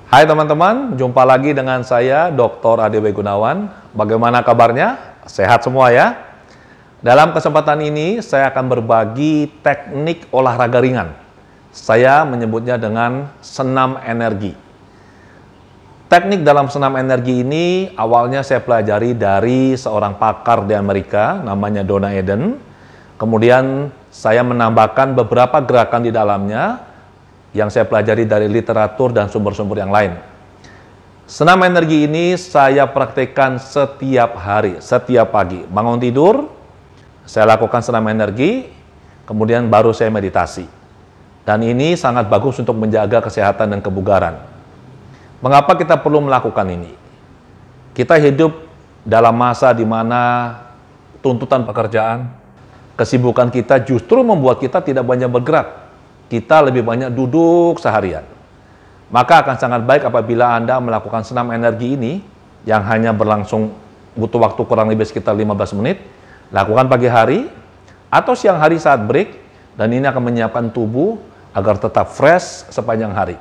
Hai teman-teman, jumpa lagi dengan saya Dr. Ade Gunawan. Bagaimana kabarnya? Sehat semua ya? Dalam kesempatan ini saya akan berbagi teknik olahraga ringan. Saya menyebutnya dengan senam energi. Teknik dalam senam energi ini awalnya saya pelajari dari seorang pakar di Amerika, namanya Donna Eden. Kemudian saya menambahkan beberapa gerakan di dalamnya yang saya pelajari dari literatur dan sumber-sumber yang lain. Senam energi ini saya praktekkan setiap hari, setiap pagi. Bangun tidur, saya lakukan senam energi, kemudian baru saya meditasi. Dan ini sangat bagus untuk menjaga kesehatan dan kebugaran. Mengapa kita perlu melakukan ini? Kita hidup dalam masa di mana tuntutan pekerjaan, kesibukan kita justru membuat kita tidak banyak bergerak. Kita lebih banyak duduk seharian. Maka akan sangat baik apabila Anda melakukan senam energi ini yang hanya berlangsung butuh waktu kurang lebih sekitar 15 menit. Lakukan pagi hari atau siang hari saat break, dan ini akan menyiapkan tubuh agar tetap fresh sepanjang hari.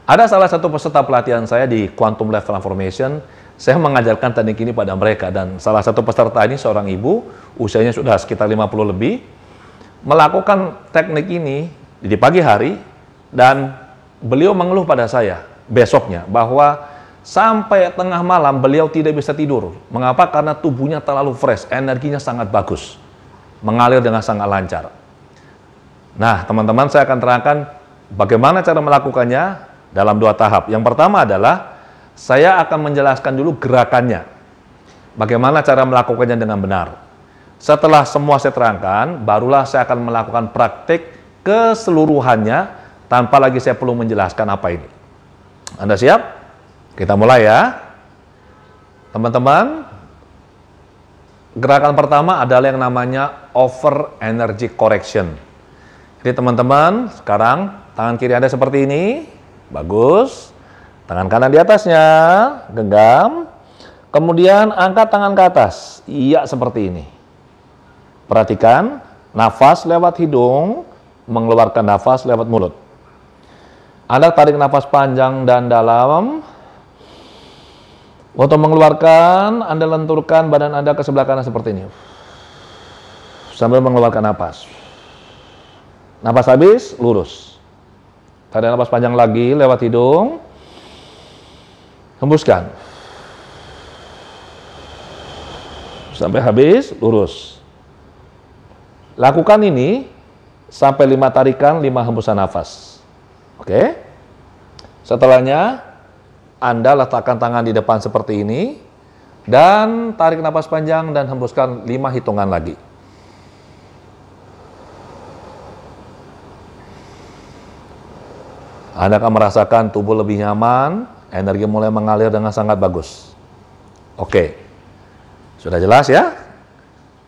Ada salah satu peserta pelatihan saya di Quantum Life Transformation. Saya mengajarkan teknik ini pada mereka, dan salah satu peserta ini seorang ibu, usianya sudah sekitar 50 lebih, melakukan teknik ini di pagi hari, dan beliau mengeluh pada saya besoknya bahwa sampai tengah malam beliau tidak bisa tidur. Mengapa? Karena tubuhnya terlalu fresh, energinya sangat bagus, mengalir dengan sangat lancar. Nah, teman-teman, saya akan terangkan bagaimana cara melakukannya dalam 2 tahap. Yang pertama adalah saya akan menjelaskan dulu gerakannya, bagaimana cara melakukannya dengan benar. Setelah semua saya terangkan, barulah saya akan melakukan praktik keseluruhannya tanpa lagi saya perlu menjelaskan apa ini. Anda siap? Kita mulai ya. Teman-teman, gerakan pertama adalah yang namanya over energy correction. Jadi teman-teman, sekarang tangan kiri Anda seperti ini. Bagus. Tangan kanan di atasnya, genggam. Kemudian angkat tangan ke atas. Iya, seperti ini. Perhatikan, nafas lewat hidung, mengeluarkan nafas lewat mulut. Anda tarik nafas panjang dan dalam. Untuk mengeluarkan, Anda lenturkan badan Anda ke sebelah kanan seperti ini. Sambil mengeluarkan nafas. Nafas habis, lurus. Tarik nafas panjang lagi lewat hidung. Hembuskan. Sampai habis, lurus. Lakukan ini sampai 5 tarikan, 5 hembusan nafas. Oke? Setelahnya, Anda letakkan tangan di depan seperti ini, dan tarik nafas panjang dan hembuskan 5 hitungan lagi. Anda akan merasakan tubuh lebih nyaman, energi mulai mengalir dengan sangat bagus. Oke, sudah jelas ya?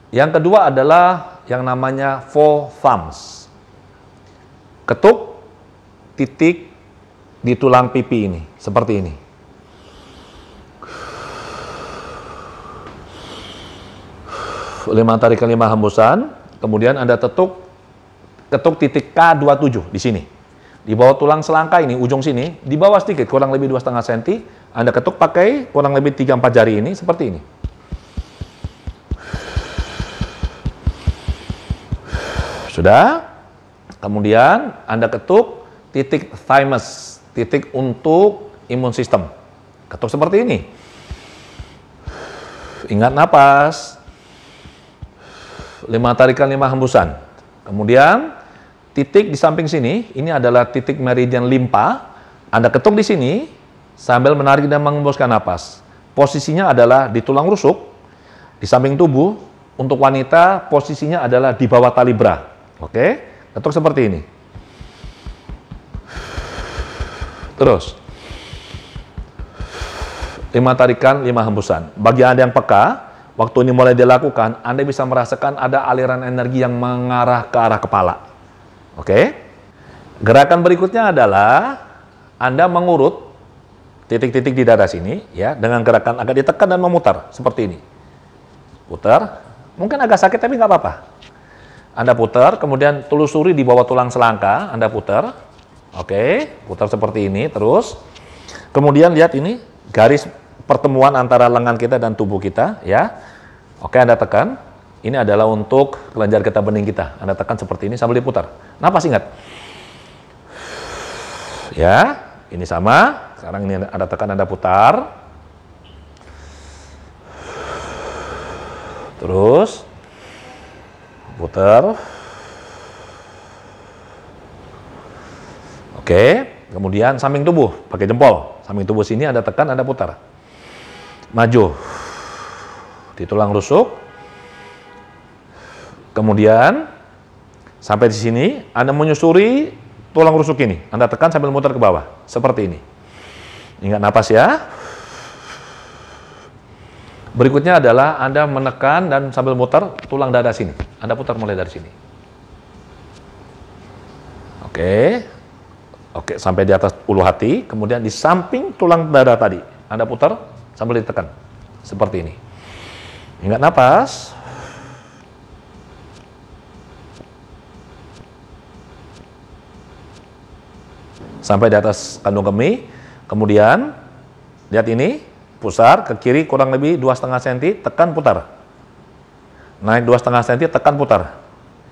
Yang kedua adalah yang namanya 4 thumbs. Ketuk titik di tulang pipi ini, seperti ini. Lima tarikan, 5 hembusan. Kemudian Anda ketuk titik K27 di sini. Di bawah tulang selangka ini, ujung sini, di bawah sedikit, kurang lebih 2,5 cm. Anda ketuk pakai kurang lebih 3-4 jari ini, seperti ini. Sudah? Kemudian Anda ketuk titik thymus, titik untuk imun sistem. Ketuk seperti ini. Ingat napas. 5 tarikan, 5 hembusan. Kemudian titik di samping sini, ini adalah titik meridian limpa. Anda ketuk di sini sambil menarik dan mengembuskan napas. Posisinya adalah di tulang rusuk, di samping tubuh. Untuk wanita, posisinya adalah di bawah tali bra. Oke, ketuk seperti ini. Terus 5 tarikan, 5 hembusan. Bagi Anda yang peka, waktu ini mulai dilakukan, Anda bisa merasakan ada aliran energi yang mengarah ke arah kepala. Oke. Gerakan berikutnya adalah Anda mengurut titik-titik di dada sini ya, dengan gerakan agak ditekan dan memutar seperti ini. Putar. Mungkin agak sakit tapi nggak apa-apa. Anda putar, kemudian telusuri di bawah tulang selangka, Anda putar. Oke, putar seperti ini terus. Kemudian lihat ini garis pertemuan antara lengan kita dan tubuh kita, ya. Oke, Anda tekan. Ini adalah untuk kelenjar getah bening kita. Anda tekan seperti ini sambil diputar. Napas, ingat. Ya, ini sama. Sekarang ini Anda tekan, Anda putar. Terus putar. Oke, kemudian samping tubuh, pakai jempol. Samping tubuh sini Anda tekan, Anda putar. Maju. Di tulang rusuk. Kemudian sampai di sini Anda menyusuri tulang rusuk ini. Anda tekan sambil muter ke bawah, seperti ini. Ingat napas ya. Berikutnya adalah Anda menekan dan sambil muter tulang dada sini. Anda putar mulai dari sini. Oke. Oke, sampai di atas ulu hati, kemudian di samping tulang dada tadi, Anda putar sambil ditekan, seperti ini. Ingat napas. Sampai di atas kandung kemih, kemudian, lihat ini, pusar ke kiri kurang lebih 2,5 cm, tekan putar. Naik 2,5 cm, tekan putar.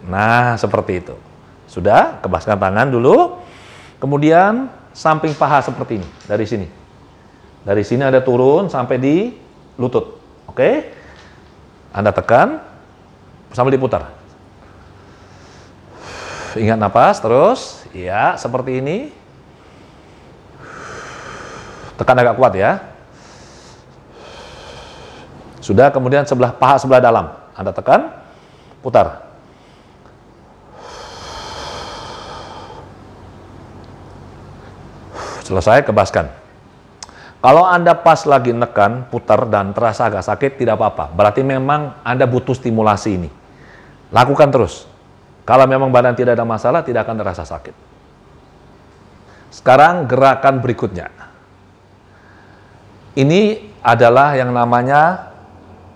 Nah, seperti itu. Sudah, kebaskan tangan dulu. Kemudian samping paha seperti ini, dari sini. Dari sini ada turun sampai di lutut. Oke? Anda tekan, sambil diputar. Ingat napas, terus. Ya, seperti ini. Tekan agak kuat ya. Sudah, kemudian sebelah paha sebelah dalam. Anda tekan, putar. Selesai, kebaskan. Kalau Anda pas lagi nekan, putar, dan terasa agak sakit, tidak apa-apa. Berarti memang Anda butuh stimulasi ini. Lakukan terus. Kalau memang badan tidak ada masalah, tidak akan terasa sakit. Sekarang gerakan berikutnya. Ini adalah yang namanya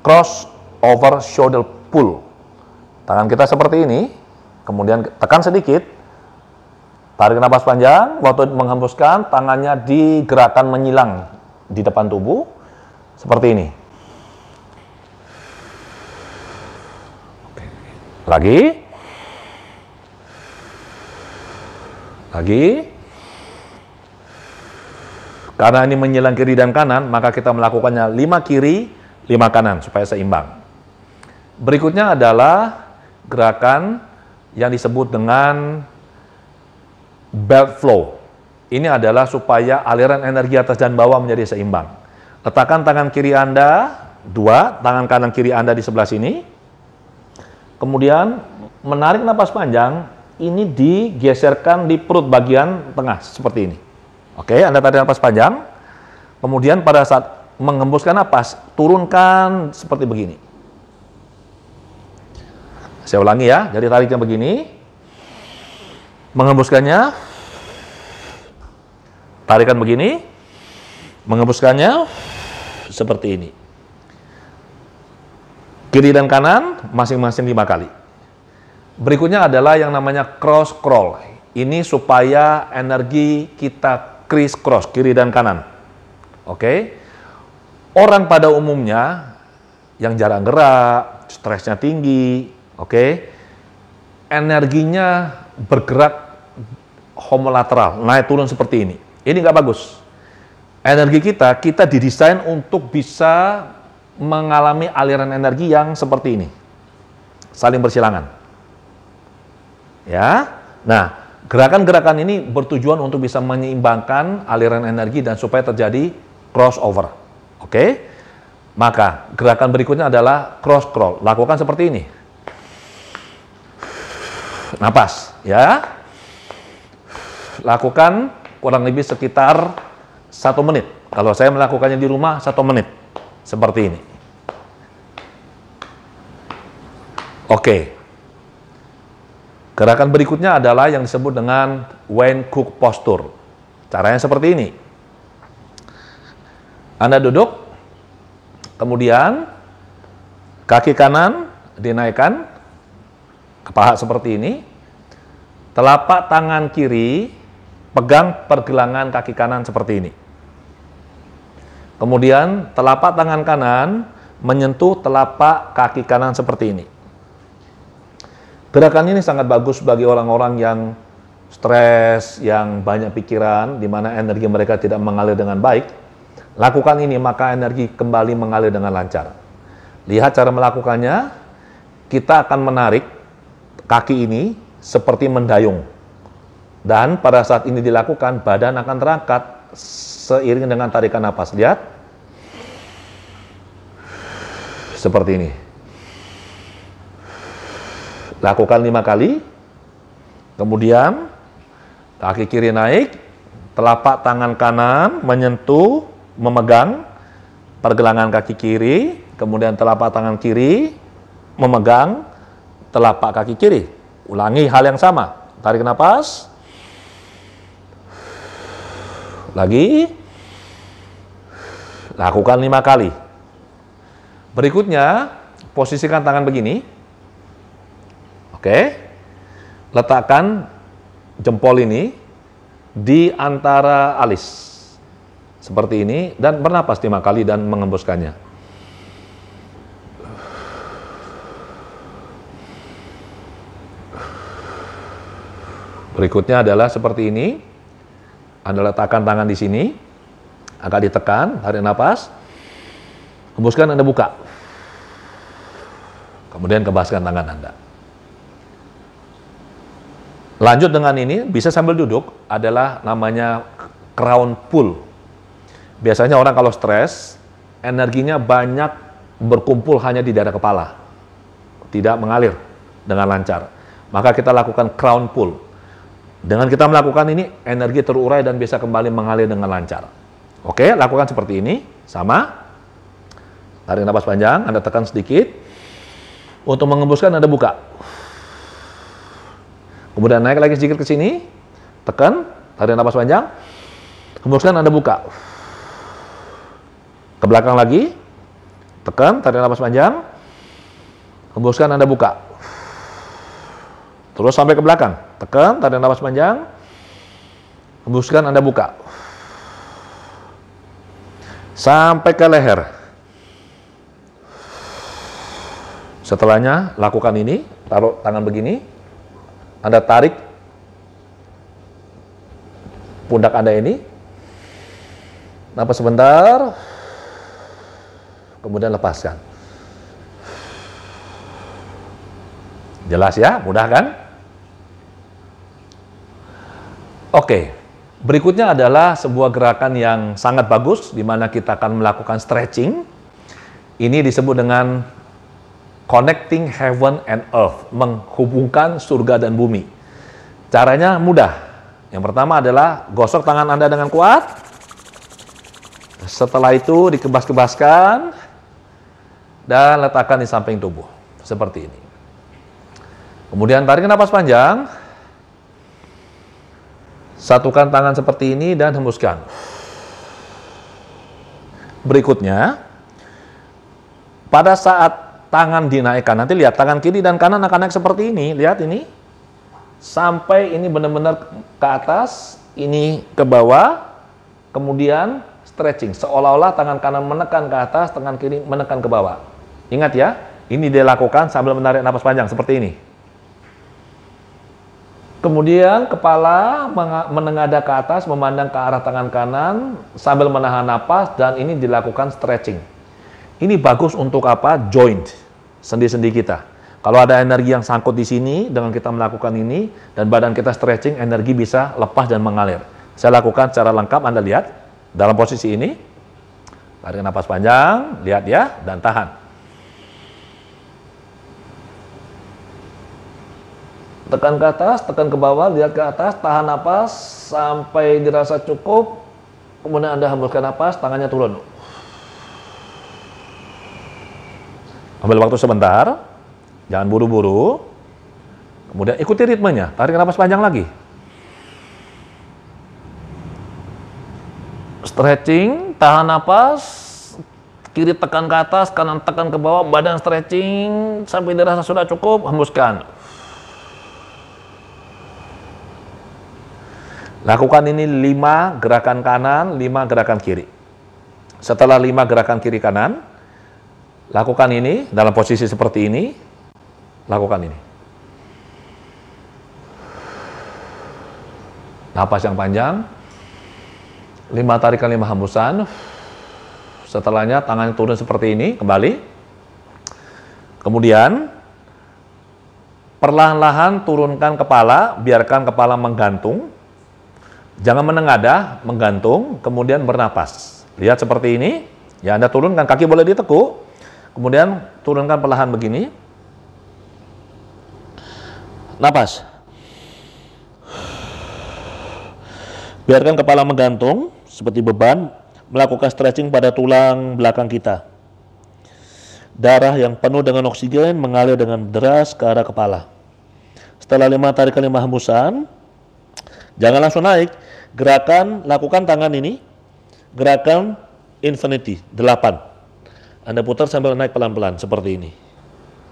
cross over shoulder pull. Tangan kita seperti ini, kemudian tekan sedikit. Tarik napas panjang, waktu menghembuskan, tangannya digerakkan menyilang di depan tubuh, seperti ini. Lagi. Lagi. Karena ini menyilang kiri dan kanan, maka kita melakukannya 5 kiri, 5 kanan, supaya seimbang. Berikutnya adalah gerakan yang disebut dengan belt flow. Ini adalah supaya aliran energi atas dan bawah menjadi seimbang. Letakkan tangan kiri Anda, 2, tangan kanan kiri Anda di sebelah sini. Kemudian menarik napas panjang, ini digeserkan di perut bagian tengah, seperti ini. Oke, Anda tarik napas panjang. Kemudian pada saat menghembuskan napas, turunkan seperti begini. Saya ulangi ya, jadi tariknya begini. Menghembuskannya, tarikan begini, menghembuskannya seperti ini. Kiri dan kanan masing-masing 5 kali. Berikutnya adalah yang namanya cross crawl. Ini supaya energi kita criss cross, kiri dan kanan. Oke? Orang pada umumnya yang jarang gerak, stresnya tinggi, oke? Energinya bergerak homolateral, naik turun seperti ini. Ini nggak bagus. Energi kita didesain untuk bisa mengalami aliran energi yang seperti ini, saling bersilangan. Ya, nah gerakan-gerakan ini bertujuan untuk bisa menyeimbangkan aliran energi dan supaya terjadi crossover. Oke, maka gerakan berikutnya adalah cross crawl. Lakukan seperti ini. Napas, ya. Lakukan kurang lebih sekitar 1 menit. Kalau saya melakukannya di rumah 1 menit. Seperti ini. Oke. Gerakan berikutnya adalah yang disebut dengan Wayne Cook posture. Caranya seperti ini. Anda duduk, kemudian kaki kanan dinaikkan ke paha seperti ini. Telapak tangan kiri pegang pergelangan kaki kanan seperti ini. Kemudian telapak tangan kanan menyentuh telapak kaki kanan seperti ini. Gerakan ini sangat bagus bagi orang-orang yang stres, yang banyak pikiran, di mana energi mereka tidak mengalir dengan baik. Lakukan ini, maka energi kembali mengalir dengan lancar. Lihat cara melakukannya. Kita akan menarik kaki ini seperti mendayung. Dan pada saat ini dilakukan, badan akan terangkat seiring dengan tarikan napas. Lihat. Seperti ini. Lakukan 5 kali. Kemudian kaki kiri naik, telapak tangan kanan menyentuh, memegang pergelangan kaki kiri, kemudian telapak tangan kiri memegang telapak kaki kiri. Ulangi hal yang sama. Tarik nafas. Lagi. Lakukan 5 kali. Berikutnya, posisikan tangan begini. Oke. Letakkan jempol ini di antara alis. Seperti ini. Dan bernapas 5 kali dan mengembuskannya. Berikutnya adalah seperti ini. Anda letakkan tangan di sini. Agak ditekan. Tarik nafas. Hembuskan, Anda buka. Kemudian kebaskan tangan Anda. Lanjut dengan ini, bisa sambil duduk, adalah namanya crown pull. Biasanya orang kalau stres, energinya banyak berkumpul hanya di daerah kepala. Tidak mengalir dengan lancar. Maka kita lakukan crown pull. Dengan kita melakukan ini, energi terurai dan bisa kembali mengalir dengan lancar. Oke, lakukan seperti ini. Sama. Tarik nafas panjang, Anda tekan sedikit. Untuk mengembuskan, Anda buka. Kemudian naik lagi sedikit ke sini, tekan, tarik nafas panjang, hembuskan, Anda buka. Ke belakang lagi, tekan, tarik nafas panjang, hembuskan, Anda buka. Terus sampai ke belakang, tekan, tarik nafas panjang, hembuskan, Anda buka. Sampai ke leher. Setelahnya, lakukan ini, taruh tangan begini. Anda tarik pundak Anda ini, napas sebentar, kemudian lepaskan. Jelas ya? Mudah kan? Oke, berikutnya adalah sebuah gerakan yang sangat bagus, di mana kita akan melakukan stretching. Ini disebut dengan Connecting Heaven and Earth, menghubungkan surga dan bumi. Caranya mudah. Yang pertama adalah gosok tangan Anda dengan kuat. Setelah itu dikebas-kebaskan dan letakkan di samping tubuh. Seperti ini. Kemudian tarik napas panjang. Satukan tangan seperti ini dan hembuskan. Berikutnya, pada saat tangan dinaikkan, nanti lihat tangan kiri dan kanan akan naik seperti ini. Lihat ini, sampai ini benar-benar ke atas, ini ke bawah, kemudian stretching, seolah-olah tangan kanan menekan ke atas, tangan kiri menekan ke bawah. Ingat ya, ini dilakukan sambil menarik napas panjang seperti ini. Kemudian kepala menengadah ke atas, memandang ke arah tangan kanan sambil menahan napas, dan ini dilakukan stretching. Ini bagus untuk apa? Joint, sendi-sendi kita. Kalau ada energi yang sangkut di sini, dengan kita melakukan ini, dan badan kita stretching, energi bisa lepas dan mengalir. Saya lakukan secara lengkap, Anda lihat, dalam posisi ini. Tarik napas panjang, lihat ya, dan tahan. Tekan ke atas, tekan ke bawah, lihat ke atas, tahan napas, sampai dirasa cukup, kemudian Anda hembuskan napas, tangannya turun. Ambil waktu sebentar, jangan buru-buru, kemudian ikuti ritmenya, tarik napas panjang lagi. Stretching, tahan napas, kiri tekan ke atas, kanan tekan ke bawah, badan stretching, sampai dirasa sudah cukup, hembuskan. Lakukan ini 5 gerakan kanan, 5 gerakan kiri. Setelah 5 gerakan kiri kanan, lakukan ini dalam posisi seperti ini. Lakukan ini. Napas yang panjang. 5 tarikan, 5 hembusan. Setelahnya tangannya turun seperti ini, kembali. Kemudian perlahan-lahan turunkan kepala, biarkan kepala menggantung. Jangan menengadah, menggantung, kemudian bernapas. Lihat seperti ini. Ya, Anda turunkan, kaki boleh ditekuk. Kemudian turunkan perlahan begini. Napas. Biarkan kepala menggantung, seperti beban. Melakukan stretching pada tulang belakang kita. Darah yang penuh dengan oksigen mengalir dengan deras ke arah kepala. Setelah 5 tarikan, 5 hembusan. Jangan langsung naik. Gerakan, lakukan tangan ini. Gerakan infinity, 8. Anda putar sambil naik pelan-pelan, seperti ini.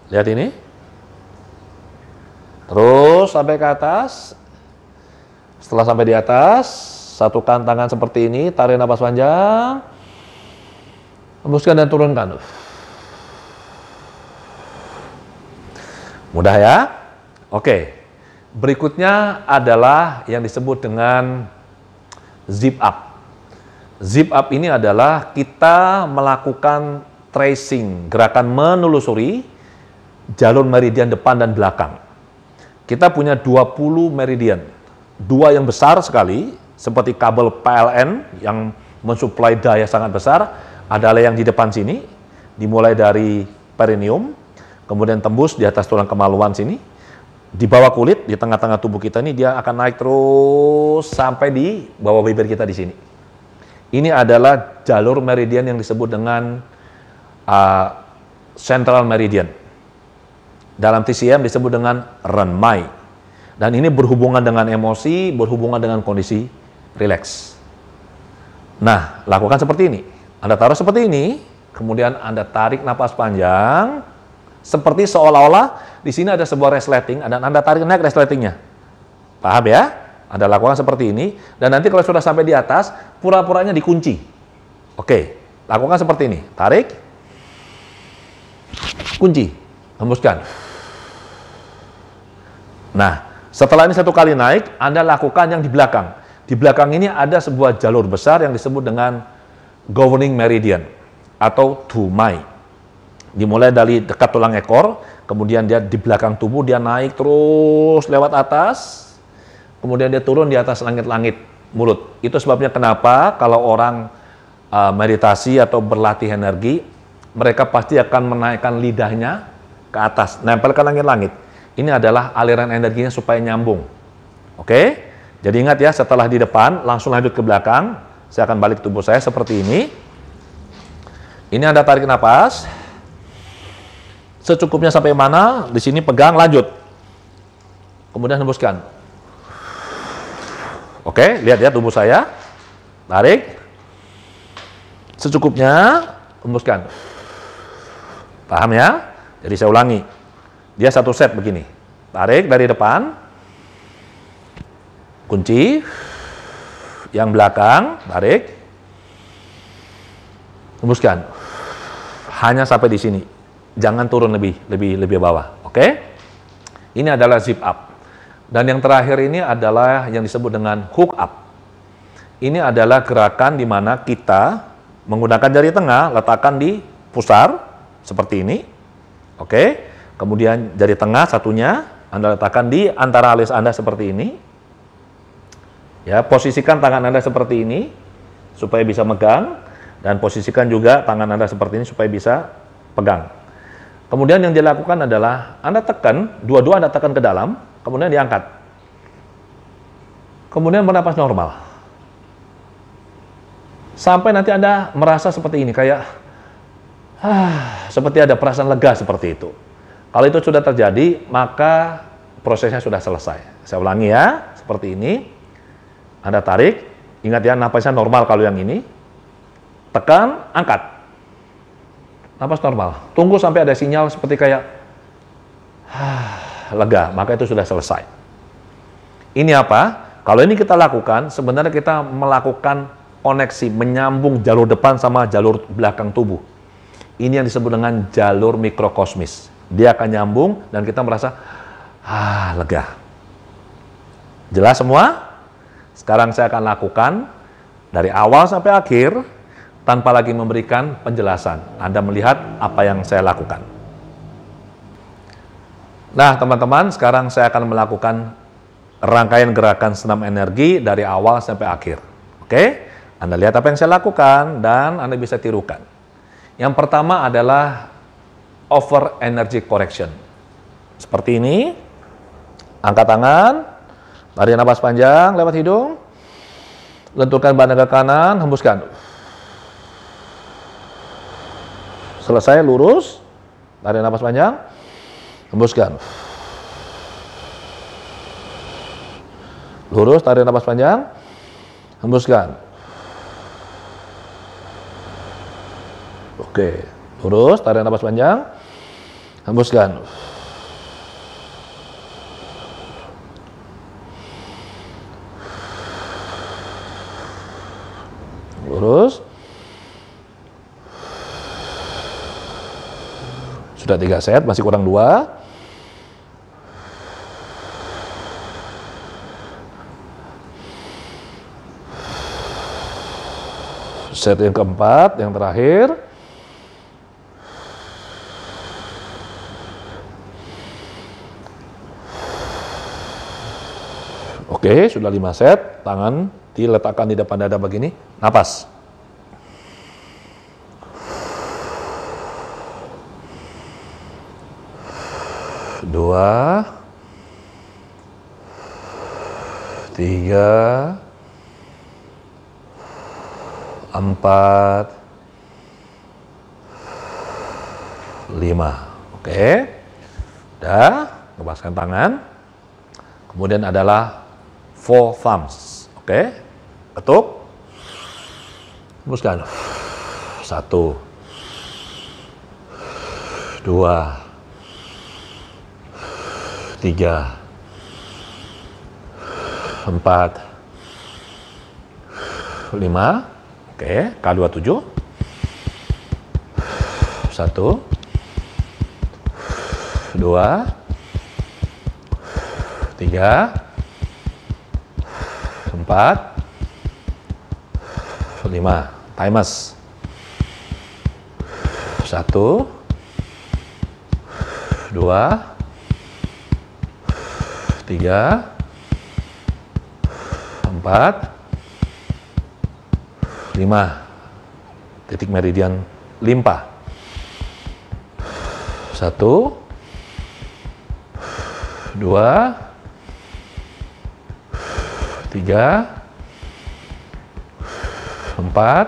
Lihat ini. Terus sampai ke atas. Setelah sampai di atas, satukan tangan seperti ini, tarik napas panjang. Hembuskan dan turunkan. Mudah ya? Oke. Berikutnya adalah yang disebut dengan zip up. Zip up ini adalah kita melakukan tracing, gerakan menelusuri jalur meridian depan dan belakang. Kita punya 20 meridian. 2 yang besar sekali, seperti kabel PLN yang mensuplai daya sangat besar, adalah yang di depan sini, dimulai dari perineum, kemudian tembus di atas tulang kemaluan sini, di bawah kulit, di tengah-tengah tubuh kita ini, dia akan naik terus sampai di bawah bibir kita di sini. Ini adalah jalur meridian yang disebut dengan central meridian. Dalam TCM disebut dengan renmai. Dan ini berhubungan dengan emosi, berhubungan dengan kondisi rileks. Nah, lakukan seperti ini. Anda taruh seperti ini, kemudian Anda tarik napas panjang, seperti seolah-olah di sini ada sebuah resleting, dan Anda tarik naik resletingnya. Paham ya? Anda lakukan seperti ini, dan nanti kalau sudah sampai di atas, pura-puranya dikunci. Oke, lakukan seperti ini. Tarik, kunci, hembuskan. Nah, setelah ini 1 kali naik, Anda lakukan yang di belakang. Di belakang ini ada sebuah jalur besar yang disebut dengan governing meridian atau tumai. Dimulai dari dekat tulang ekor, kemudian dia di belakang tubuh, dia naik terus lewat atas, kemudian dia turun di atas langit-langit mulut. Itu sebabnya kenapa kalau orang meditasi atau berlatih energi, mereka pasti akan menaikkan lidahnya ke atas, nempel ke langit-langit. Ini adalah aliran energinya supaya nyambung. Oke? Jadi ingat ya, setelah di depan, langsung lanjut ke belakang. Saya akan balik tubuh saya seperti ini. Ini Anda tarik napas. Secukupnya sampai mana? Di sini pegang, lanjut. Kemudian hembuskan. Oke, lihat ya tubuh saya. Tarik. Secukupnya, hembuskan. Paham ya? Jadi saya ulangi. Dia 1 set begini. Tarik dari depan. Kunci. Yang belakang, tarik. Hembuskan. Hanya sampai di sini. Jangan turun lebih bawah. Oke? Ini adalah zip up. Dan yang terakhir ini adalah yang disebut dengan hook up. Ini adalah gerakan di mana kita menggunakan jari tengah, letakkan di pusar seperti ini. Oke? Kemudian jari tengah satunya Anda letakkan di antara alis Anda seperti ini. Ya, posisikan tangan Anda seperti ini supaya bisa megang, dan posisikan juga tangan Anda seperti ini supaya bisa pegang. Kemudian yang dilakukan adalah Anda tekan, dua-dua Anda tekan ke dalam, kemudian diangkat. Kemudian bernapas normal. Sampai nanti Anda merasa seperti ini, kayak seperti ada perasaan lega seperti itu. Kalau itu sudah terjadi, maka prosesnya sudah selesai. Saya ulangi ya, seperti ini. Anda tarik, ingat ya, napasnya normal kalau yang ini. Tekan, angkat. Napas normal. Tunggu sampai ada sinyal seperti kayak lega, maka itu sudah selesai. Ini apa? kalau ini kita lakukan, sebenarnya kita melakukan koneksi, menyambung jalur depan sama jalur belakang tubuh. Ini yang disebut dengan jalur mikrokosmis. Dia akan nyambung dan kita merasa, lega. Jelas semua? Sekarang saya akan lakukan dari awal sampai akhir, tanpa lagi memberikan penjelasan. Anda melihat apa yang saya lakukan. Nah, teman-teman, sekarang saya akan melakukan rangkaian gerakan senam energi dari awal sampai akhir. Oke? Anda lihat apa yang saya lakukan dan Anda bisa tirukan. Yang pertama adalah over energy correction. Seperti ini. Angkat tangan, tarik napas panjang lewat hidung. Lenturkan badan ke kanan, hembuskan. Selesai, lurus. Tarik napas panjang. Hembuskan. Lurus, tarik napas panjang. Hembuskan. Oke, lurus, tarik napas panjang. Hembuskan. Lurus. Sudah 3 set, masih kurang 2. Set yang keempat, yang terakhir. Oke, sudah 5 set. Tangan diletakkan di depan dada begini. Napas. Dua, 3, 4, 5. Oke. Udah, lepaskan tangan. Kemudian adalah 4 thumbs. Oke. Ketuk. Hembuskan. 1, 2, 3, 4, 5. Oke, K27. 1, 2, 3, 4, 5. Timers. 1, 2, 3, 4, 5. Titik meridian limpa. 1, 2, 3, 4,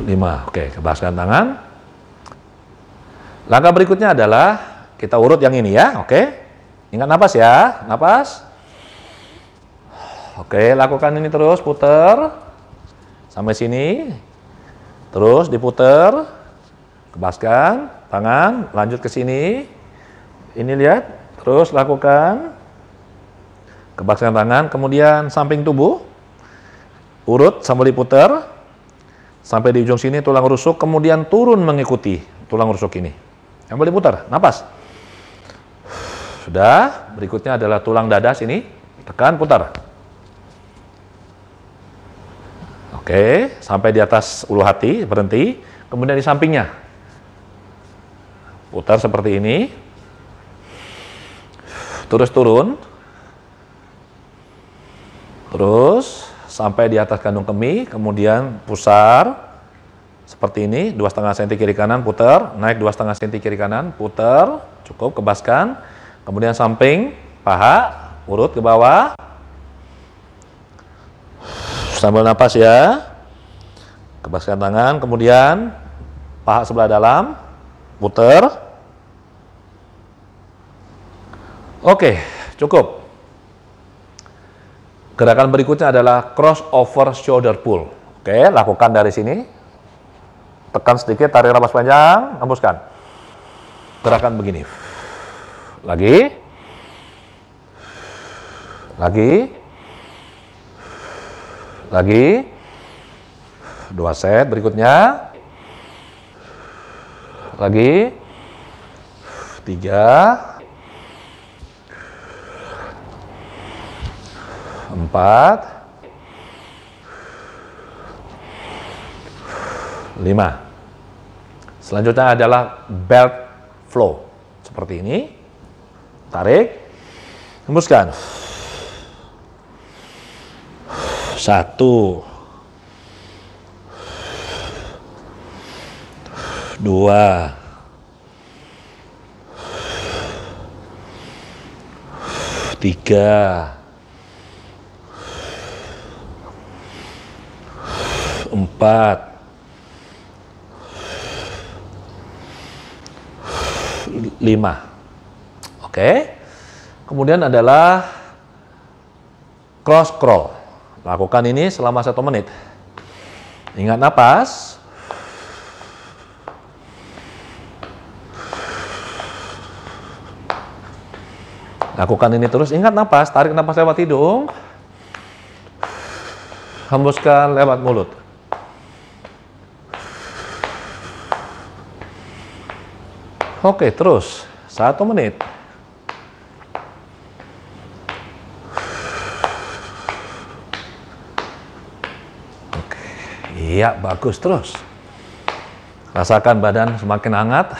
5. Oke, lepaskan tangan. Langkah berikutnya adalah kita urut yang ini ya, oke. Ingat napas ya, napas. Oke, lakukan ini terus, puter. Sampai sini. Terus diputer. Kebaskan, tangan, lanjut ke sini. Ini lihat, terus lakukan. Kebaskan tangan, kemudian samping tubuh. Urut sambil diputer. Sampai di ujung sini tulang rusuk, kemudian turun mengikuti tulang rusuk ini. Sambil diputar, napas. Sudah, berikutnya adalah tulang dada sini. Tekan, putar. Oke, sampai di atas ulu hati, berhenti. Kemudian di sampingnya. Putar seperti ini. Terus turun. Terus sampai di atas kandung kemih, kemudian pusar. Seperti ini, 2,5 cm kiri kanan, putar. Naik 2,5 cm kiri kanan, putar. Cukup, kebaskan. Kemudian samping, paha, urut ke bawah. Sambil napas ya. Kebaskan tangan, kemudian paha sebelah dalam, putar. Oke, cukup. Gerakan berikutnya adalah crossover shoulder pull. Oke, lakukan dari sini. Tekan sedikit, tarik napas panjang, hembuskan. Gerakan begini. Lagi. Lagi. Lagi. 2 set berikutnya. Lagi. 3. 4. 5. Selanjutnya adalah belt flow. Seperti ini. Tarik. Hembuskan. 1. 2. 3. 4. 5. Oke. Kemudian adalah cross crawl. Lakukan ini selama 1 menit. Ingat napas. Lakukan ini terus. Ingat napas. Tarik napas lewat hidung. Hembuskan lewat mulut. Oke, terus 1 menit. Oke, iya bagus terus. Rasakan badan semakin hangat.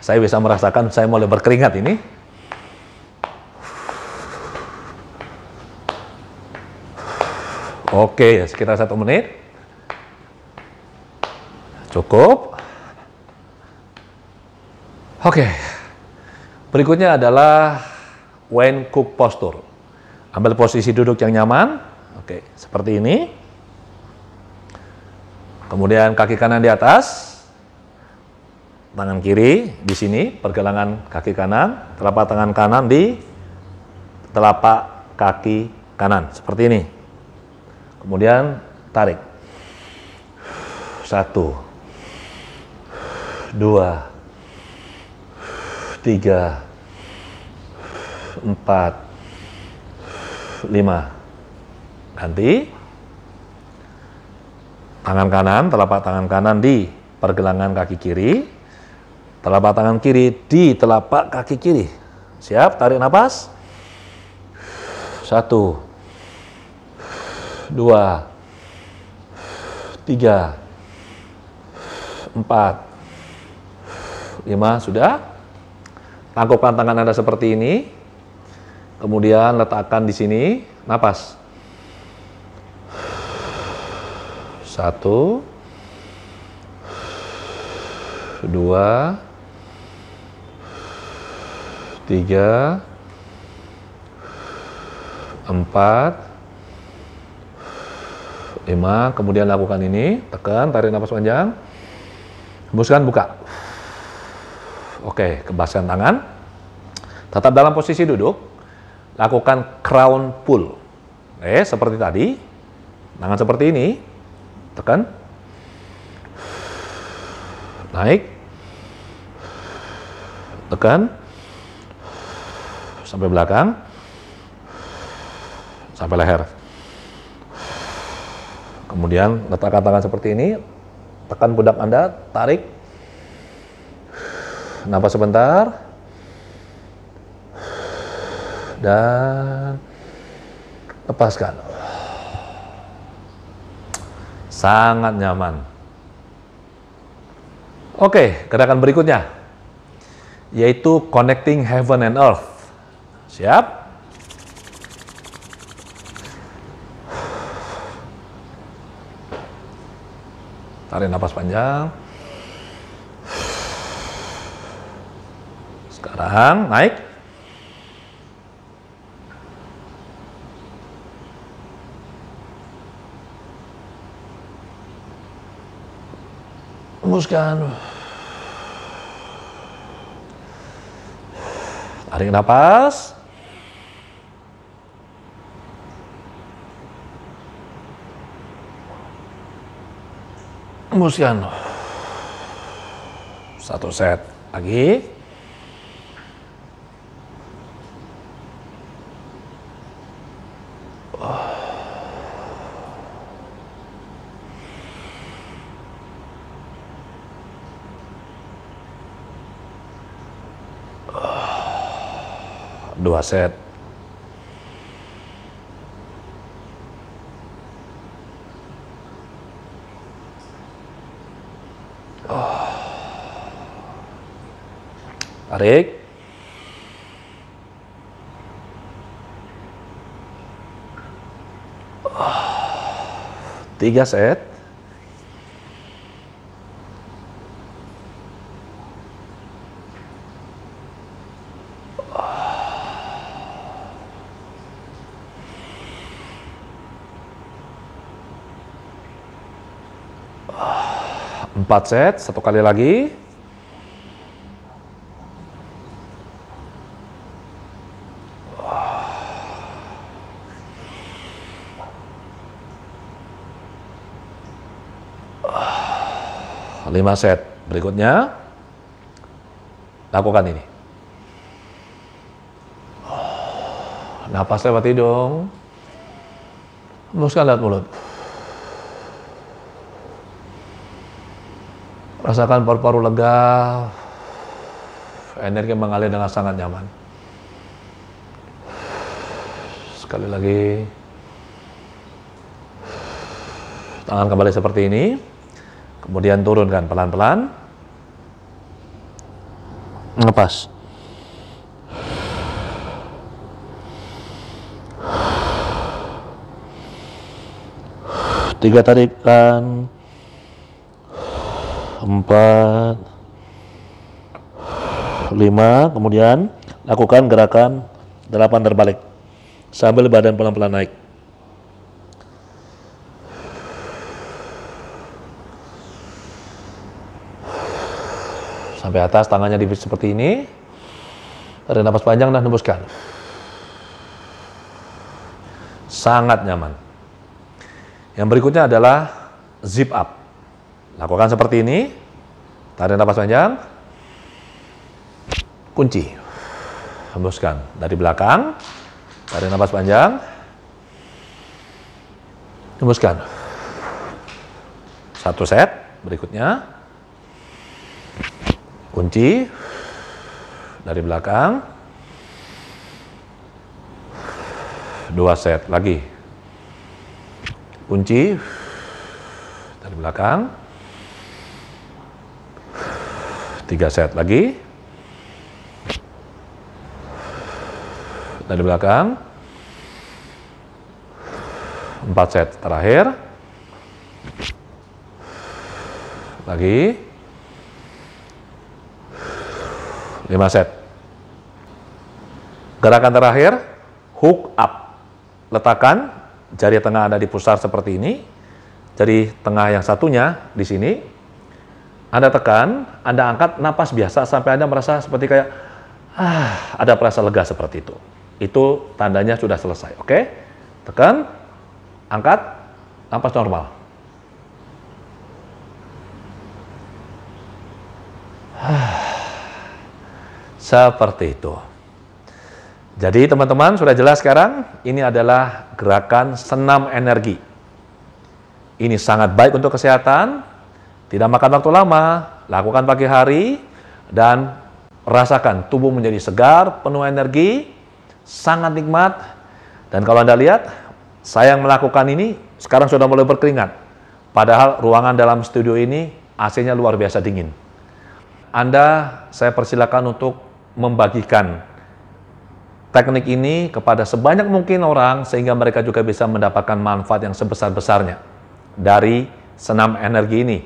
Saya bisa merasakan saya mulai berkeringat ini. Oke, sekitar 1 menit. Cukup. Oke, berikutnya adalah Wayne Cook posture. Ambil posisi duduk yang nyaman. Oke, seperti ini. Kemudian kaki kanan di atas, tangan kiri di sini, pergelangan kaki kanan, telapak tangan kanan di telapak kaki kanan, seperti ini. Kemudian tarik. 1, 2, 3, 4, 5. Ganti. Tangan kanan, telapak tangan kanan di pergelangan kaki kiri. Telapak tangan kiri di telapak kaki kiri. Siap, tarik nafas. 1, 2, 3, 4, 5. Sudah. Tangkupkan tangan Anda seperti ini. Kemudian letakkan di sini. Napas. 1, 2, 3, 4, 5. Kemudian lakukan ini. Tekan, tarik nafas panjang. Hembuskan, buka. Oke, kebaskan tangan. Tetap dalam posisi duduk. Lakukan crown pull. Seperti tadi. Tangan seperti ini. Tekan. Naik. Tekan. Sampai belakang. Sampai leher. Kemudian letakkan tangan seperti ini. Tekan pundak Anda. Tarik. Napas sebentar. Dan lepaskan. Sangat nyaman. Oke, gerakan berikutnya yaitu connecting heaven and earth. Siap? Tarik napas panjang. Sekarang naik. Hembuskan. Tarik napas. Hembuskan. 1 set lagi. 2 set. Tarik. 3 set. Empat set, satu kali lagi. Lima set. Berikutnya, lakukan ini. Napas lewat hidung. Hembuskan lewat mulut. Rasakan paru-paru lega. Energi mengalir dengan sangat nyaman. Sekali lagi. Tangan kembali seperti ini. Kemudian turunkan pelan-pelan. Lepas. Tiga tarikan. 4, 5, kemudian lakukan gerakan 8 terbalik sambil badan pelan-pelan naik. Sampai atas, tangannya dipit seperti ini. Tarik napas panjang dan hembuskan. Sangat nyaman. Yang berikutnya adalah zip up. Lakukan seperti ini. Tarik napas panjang. Kunci. Hembuskan dari belakang. Tarik napas panjang. Hembuskan. Satu set. Berikutnya. Kunci. Dari belakang. 2 set. Lagi. Kunci. Dari belakang. 3 set lagi. Dari belakang. 4 set terakhir. Lagi. 5 set. Gerakan terakhir, hook up. Letakkan jari tengah Anda di pusar seperti ini. Jari tengah yang satunya di sini. Anda tekan, Anda angkat napas biasa sampai Anda merasa seperti kayak ada perasa lega seperti itu. Itu tandanya sudah selesai, oke? Tekan, angkat, napas normal. Seperti itu. Jadi teman-teman sudah jelas sekarang, ini adalah gerakan senam energi. Ini sangat baik untuk kesehatan. Tidak makan waktu lama, lakukan pagi hari, dan rasakan tubuh menjadi segar, penuh energi, sangat nikmat. Dan kalau Anda lihat, saya yang melakukan ini sekarang sudah mulai berkeringat. Padahal ruangan dalam studio ini AC-nya luar biasa dingin. Saya persilakan untuk membagikan teknik ini kepada sebanyak mungkin orang sehingga mereka juga bisa mendapatkan manfaat yang sebesar-besarnya dari senam energi ini.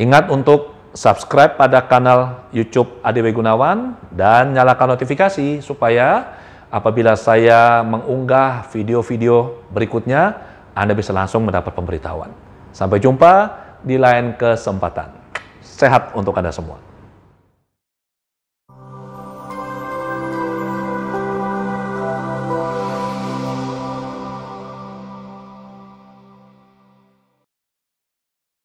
Ingat untuk subscribe pada kanal YouTube ADW Gunawan dan nyalakan notifikasi supaya apabila saya mengunggah video-video berikutnya, Anda bisa langsung mendapat pemberitahuan. Sampai jumpa di lain kesempatan. Sehat untuk Anda semua.